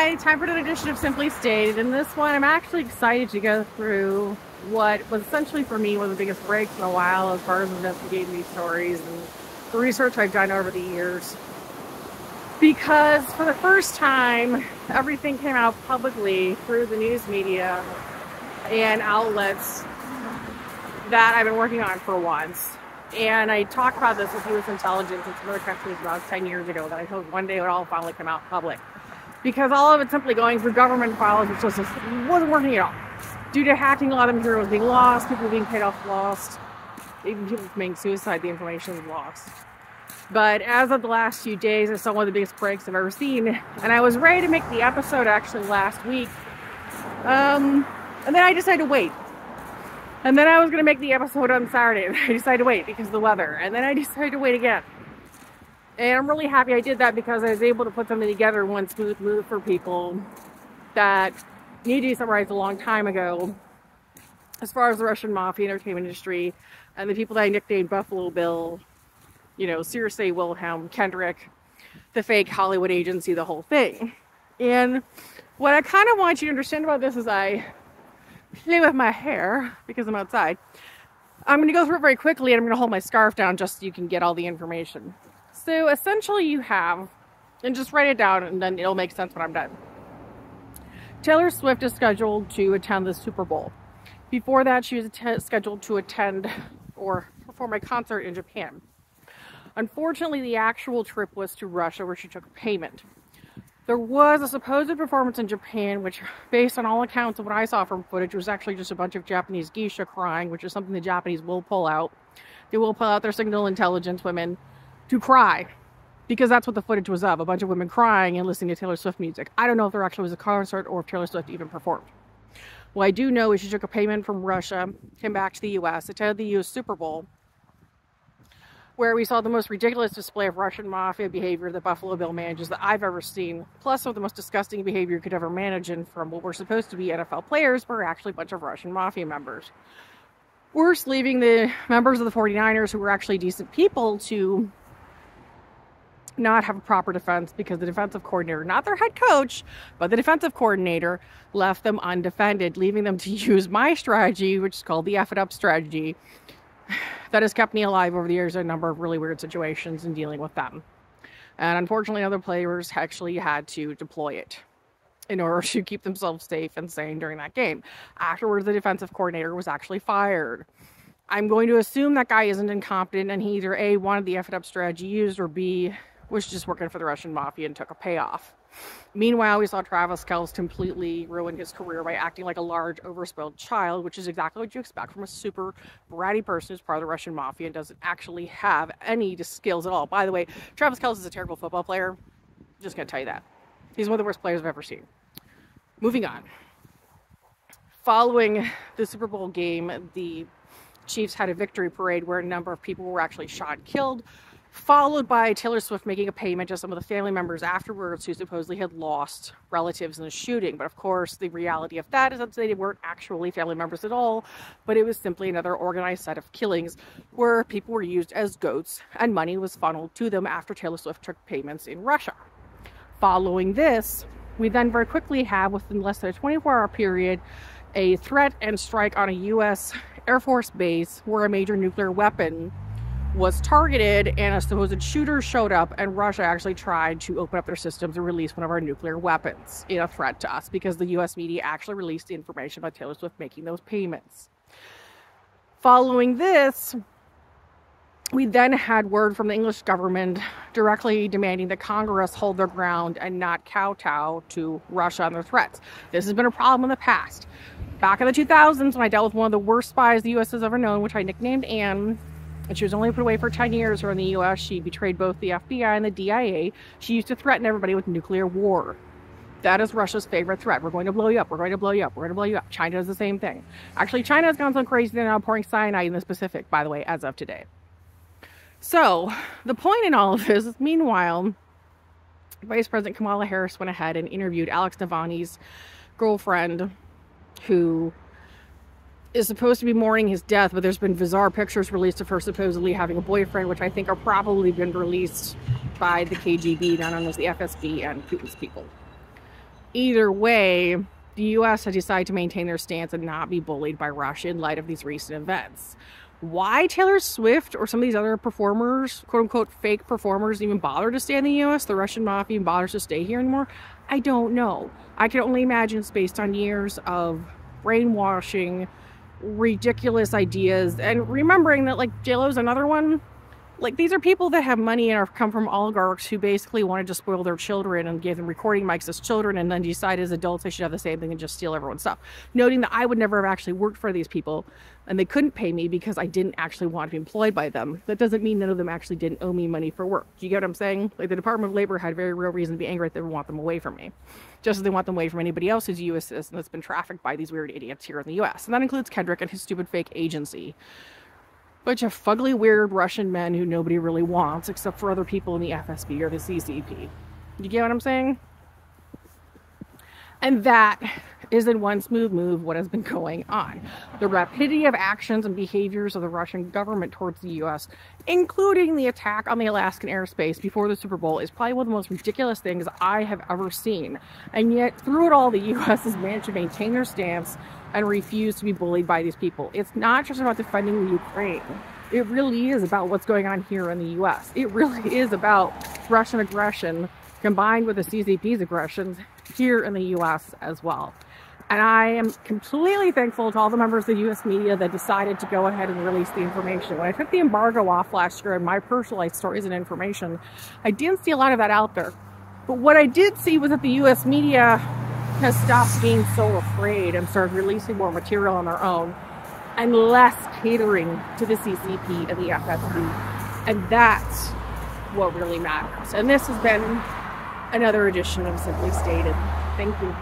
Hi, time for another edition of Simply Stated. In this one, I'm actually excited to go through what was essentially for me one of the biggest breaks in a while as far as investigating these stories and the research I've done over the years. Because for the first time, everything came out publicly through the news media and outlets that I've been working on for once. And I talked about this with U.S. intelligence and some other countries about 10 years ago that I hope one day it would all finally come out public. Because all of it simply going through government files, which wasn't working at all. Due to hacking, a lot of material was being lost, people being paid off lost, even people committing suicide, the information was lost. But as of the last few days, I saw one of the biggest breaks I've ever seen, and I was ready to make the episode actually last week. And then I decided to wait. And then I was going to make the episode on Saturday, and I decided to wait because of the weather. And then I decided to wait again. And I'm really happy I did that because I was able to put something together in one smooth move for people that needed to be summarized a long time ago as far as the Russian Mafia entertainment industry and the people that I nicknamed Buffalo Bill, you know, Circe, Wilhelm, Kendrick, the fake Hollywood agency, the whole thing. And what I kind of want you to understand about this is I play with my hair because I'm outside. I'm going to go through it very quickly and I'm going to hold my scarf down just so you can get all the information. So essentially you have, and just write it down and then it'll make sense when I'm done. Taylor Swift is scheduled to attend the Super Bowl. Before that, she was scheduled to attend or perform a concert in Japan. Unfortunately, the actual trip was to Russia where she took a payment. There was a supposed performance in Japan, which based on all accounts of what I saw from footage was actually just a bunch of Japanese geisha crying, which is something the Japanese will pull out. They will pull out their signal intelligence women to cry, because that's what the footage was of, a bunch of women crying and listening to Taylor Swift music. I don't know if there actually was a concert or if Taylor Swift even performed. What I do know is she took a payment from Russia, came back to the US, attended the US Super Bowl, where we saw the most ridiculous display of Russian Mafia behavior that Buffalo Bill manages that I've ever seen, plus some of the most disgusting behavior you could ever manage, and from what were supposed to be NFL players were actually a bunch of Russian Mafia members. Worse, leaving the members of the 49ers who were actually decent people to not have a proper defense because the defensive coordinator, not their head coach, but the defensive coordinator, left them undefended, leaving them to use my strategy, which is called the F it up strategy, that has kept me alive over the years in a number of really weird situations and dealing with them. And unfortunately, other players actually had to deploy it in order to keep themselves safe and sane during that game. Afterwards, the defensive coordinator was actually fired. I'm going to assume that guy isn't incompetent and he either A, wanted the F it up strategy used, or B, was just working for the Russian Mafia and took a payoff. Meanwhile, we saw Travis Kelce completely ruin his career by acting like a large, overspilled child, which is exactly what you expect from a super bratty person who's part of the Russian Mafia and doesn't actually have any skills at all. By the way, Travis Kelce is a terrible football player. Just going to tell you that. He's one of the worst players I've ever seen. Moving on. Following the Super Bowl game, the Chiefs had a victory parade where a number of people were actually shot and killed, followed by Taylor Swift making a payment to some of the family members afterwards who supposedly had lost relatives in the shooting. But of course, the reality of that is that they weren't actually family members at all, but it was simply another organized set of killings where people were used as goats and money was funneled to them after Taylor Swift took payments in Russia. Following this, we then very quickly have, within less than a 24-hour period, a threat and strike on a U.S. Air Force base where a major nuclear weapon was targeted and a supposed shooter showed up, and Russia actually tried to open up their systems and release one of our nuclear weapons in a threat to us because the US media actually released the information about Taylor Swift making those payments. Following this, we then had word from the English government directly demanding that Congress hold their ground and not kowtow to Russia and their threats. This has been a problem in the past. Back in the 2000s, when I dealt with one of the worst spies the US has ever known, which I nicknamed Anne, and she was only put away for 10 years here in the US. She betrayed both the FBI and the DIA. She used to threaten everybody with nuclear war. That is Russia's favorite threat. We're going to blow you up. We're going to blow you up. We're going to blow you up. China does the same thing. Actually, China has gone so crazy they're now pouring cyanide in the Pacific, by the way, as of today. So, the point in all of this is, meanwhile, Vice President Kamala Harris went ahead and interviewed Alex Navalny's girlfriend, who is supposed to be mourning his death, but there's been bizarre pictures released of her supposedly having a boyfriend, which I think are probably been released by the KGB, now known as the FSB, and Putin's people. Either way, the U.S. has decided to maintain their stance and not be bullied by Russia in light of these recent events. Why Taylor Swift or some of these other performers, quote-unquote fake performers, even bother to stay in the U.S., the Russian mafia bothers to stay here anymore, I don't know. I can only imagine it's based on years of brainwashing, ridiculous ideas, and remembering that, like, J-Lo's another one. Like, these are people that have money and come from oligarchs who basically wanted to spoil their children and gave them recording mics as children, and then decide as adults they should have the same thing and just steal everyone's stuff. Noting that I would never have actually worked for these people, and they couldn't pay me because I didn't actually want to be employed by them. That doesn't mean none of them actually didn't owe me money for work. Do you get what I'm saying? Like, the Department of Labor had very real reason to be angry that they want them away from me. Just as they want them away from anybody else who's a U.S. citizen that's been trafficked by these weird idiots here in the U.S. And that includes Kendrick and his stupid fake agency. Bunch of fugly, weird Russian men who nobody really wants except for other people in the FSB or the CCP. You get what I'm saying? And that is in one smooth move what has been going on. The rapidity of actions and behaviors of the Russian government towards the U.S., including the attack on the Alaskan airspace before the Super Bowl, is probably one of the most ridiculous things I have ever seen. And yet, through it all, the U.S. has managed to maintain their stance and refuse to be bullied by these people. It's not just about defending the Ukraine. It really is about what's going on here in the U.S. It really is about Russian aggression combined with the CCP's aggressions here in the U.S. as well. And I am completely thankful to all the members of the U.S. media that decided to go ahead and release the information. When I took the embargo off last year and my personal life stories and information, I didn't see a lot of that out there. But what I did see was that the U.S. media has stopped being so afraid and started releasing more material on their own and less catering to the CCP and the FSB. And that's what really matters. And this has been another edition of Simply Stated. Thank you.